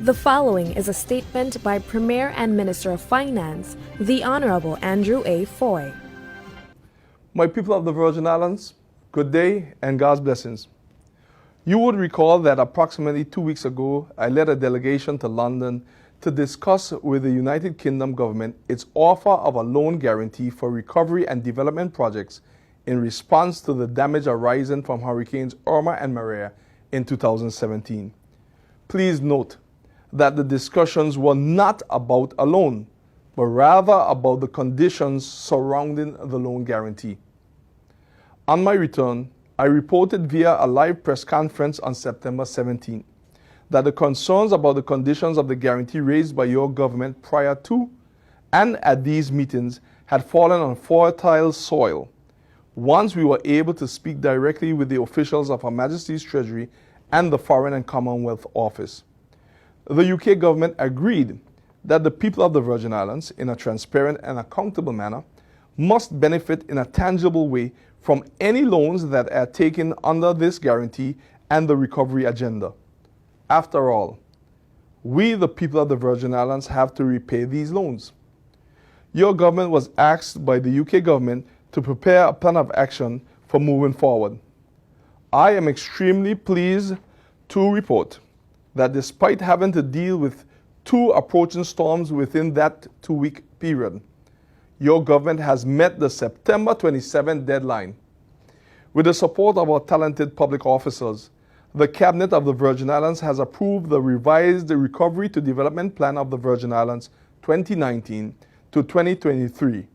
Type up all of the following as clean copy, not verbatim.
The following is a statement by Premier and Minister of Finance, the Honourable Andrew A. Fahie. My people of the Virgin Islands, good day and God's blessings. You would recall that approximately 2 weeks ago, I led a delegation to London to discuss with the United Kingdom government its offer of a loan guarantee for recovery and development projects in response to the damage arising from Hurricanes Irma and Maria in 2017. Please note that the discussions were not about a loan, but rather about the conditions surrounding the loan guarantee. On my return, I reported via a live press conference on September 17 that the concerns about the conditions of the guarantee raised by your government prior to and at these meetings had fallen on fertile soil once we were able to speak directly with the officials of Her Majesty's Treasury and the Foreign and Commonwealth Office. The UK government agreed that the people of the Virgin Islands, in a transparent and accountable manner, must benefit in a tangible way from any loans that are taken under this guarantee and the recovery agenda. After all, we, the people of the Virgin Islands, have to repay these loans. Your government was asked by the UK government to prepare a plan of action for moving forward. I am extremely pleased to report that despite having to deal with 2 approaching storms within that 2-week period, your government has met the September 27 deadline. With the support of our talented public officers, the Cabinet of the Virgin Islands has approved the revised Recovery to Development Plan of the Virgin Islands 2019 to 2023,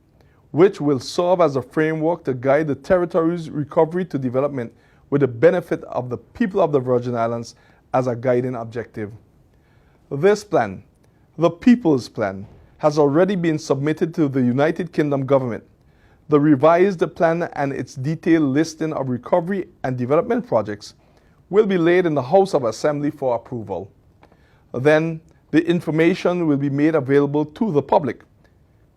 which will serve as a framework to guide the territory's recovery to development with the benefit of the people of the Virgin Islands as a guiding objective. This plan, the People's Plan, has already been submitted to the United Kingdom government. The revised plan and its detailed listing of recovery and development projects will be laid in the House of Assembly for approval. Then, the information will be made available to the public,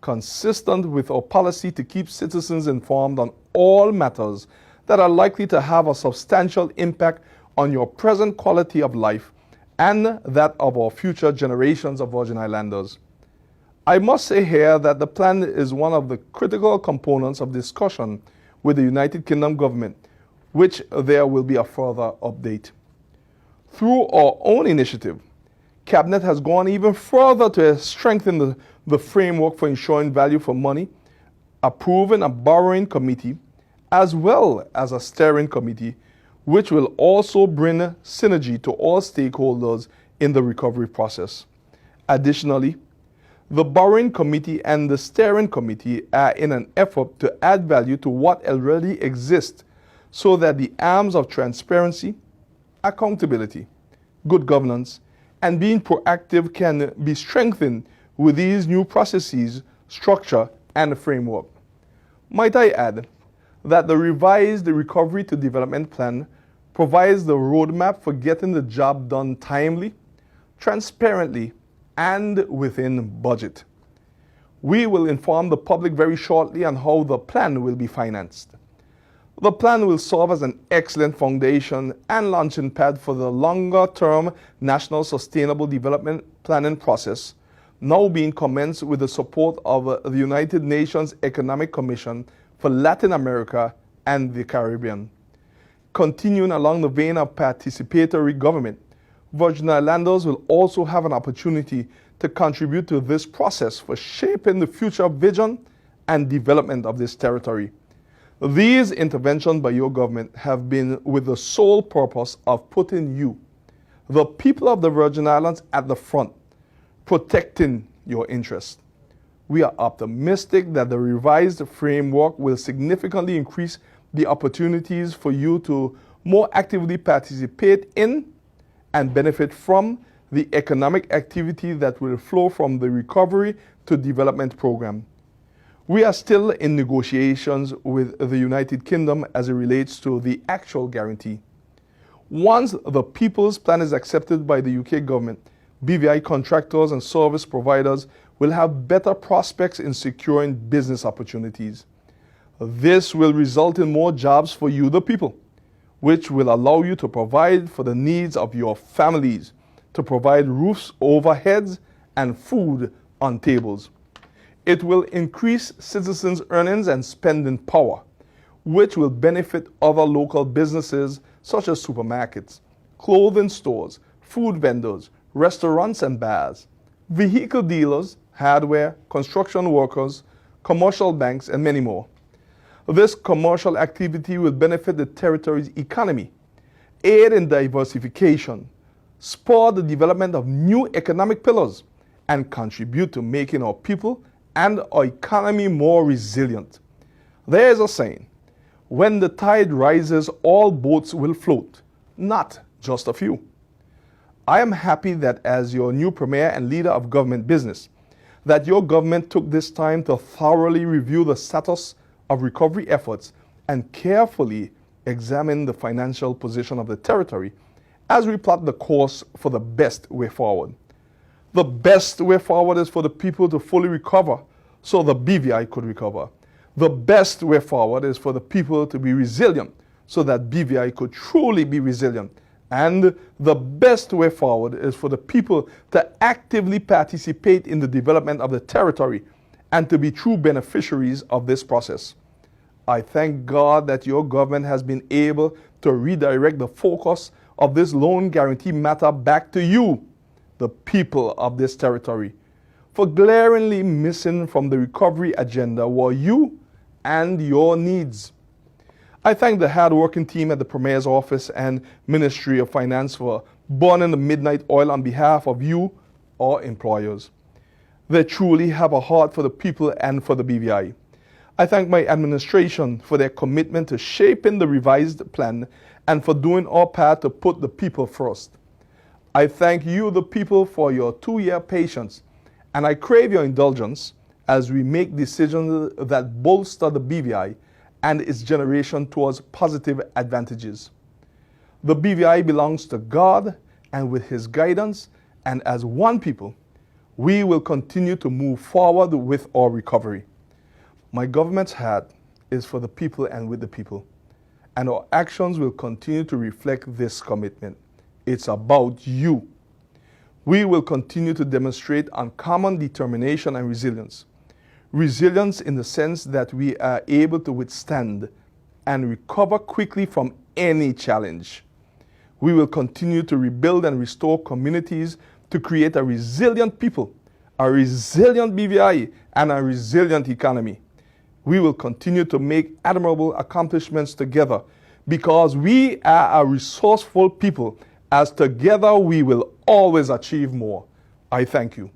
consistent with our policy to keep citizens informed on all matters that are likely to have a substantial impact on your present quality of life and that of our future generations of Virgin Islanders. I must say here that the plan is one of the critical components of discussion with the United Kingdom government, which there will be a further update. Through our own initiative, Cabinet has gone even further to strengthen the framework for ensuring value for money, approving a borrowing committee, as well as a steering committee, which will also bring synergy to all stakeholders in the recovery process. Additionally, the borrowing committee and the steering committee are in an effort to add value to what already exists so that the arms of transparency, accountability, good governance, and being proactive can be strengthened with these new processes, structure, and framework. Might I add that the revised Recovery to Development Plan provides the roadmap for getting the job done timely, transparently, and within budget. We will inform the public very shortly on how the plan will be financed. The plan will serve as an excellent foundation and launching pad for the longer-term National Sustainable Development Planning process, now being commenced with the support of the United Nations Economic Commission for Latin America and the Caribbean. Continuing along the vein of participatory government, Virgin Islanders will also have an opportunity to contribute to this process for shaping the future vision and development of this territory. These interventions by your government have been with the sole purpose of putting you, the people of the Virgin Islands, at the front, protecting your interests. We are optimistic that the revised framework will significantly increase the opportunities for you to more actively participate in and benefit from the economic activity that will flow from the Recovery to Development Program. We are still in negotiations with the United Kingdom as it relates to the actual guarantee. Once the People's Plan is accepted by the UK government, BVI contractors and service providers will have better prospects in securing business opportunities. This will result in more jobs for you, the people, which will allow you to provide for the needs of your families, to provide roofs over heads and food on tables. It will increase citizens' earnings and spending power, which will benefit other local businesses such as supermarkets, clothing stores, food vendors, restaurants and bars, vehicle dealers, hardware, construction workers, commercial banks, and many more. This commercial activity will benefit the territory's economy, aid in diversification, spur the development of new economic pillars, and contribute to making our people and our economy more resilient. There is a saying, when the tide rises, all boats will float, not just a few. I am happy that as your new premier and leader of government business, that your government took this time to thoroughly review the status of recovery efforts and carefully examine the financial position of the territory as we plot the course for the best way forward. The best way forward is for the people to fully recover so the BVI could recover. The best way forward is for the people to be resilient so that BVI could truly be resilient. And the best way forward is for the people to actively participate in the development of the territory and to be true beneficiaries of this process. I thank God that your government has been able to redirect the focus of this loan guarantee matter back to you, the people of this territory. For glaringly missing from the recovery agenda were you and your needs. I thank the hard-working team at the Premier's office and Ministry of Finance for burning the midnight oil on behalf of you, our employers. They truly have a heart for the people and for the BVI. I thank my administration for their commitment to shaping the revised plan and for doing our part to put the people first. I thank you, the people, for your 2-year patience, and I crave your indulgence as we make decisions that bolster the BVI and its generation towards positive advantages. The BVI belongs to God, and with His guidance and as one people, we will continue to move forward with our recovery. My government's heart is for the people and with the people, and our actions will continue to reflect this commitment. It's about you. We will continue to demonstrate uncommon determination and resilience. Resilience in the sense that we are able to withstand and recover quickly from any challenge. We will continue to rebuild and restore communities to create a resilient people, a resilient BVI, and a resilient economy. We will continue to make admirable accomplishments together because we are a resourceful people, as together we will always achieve more. I thank you.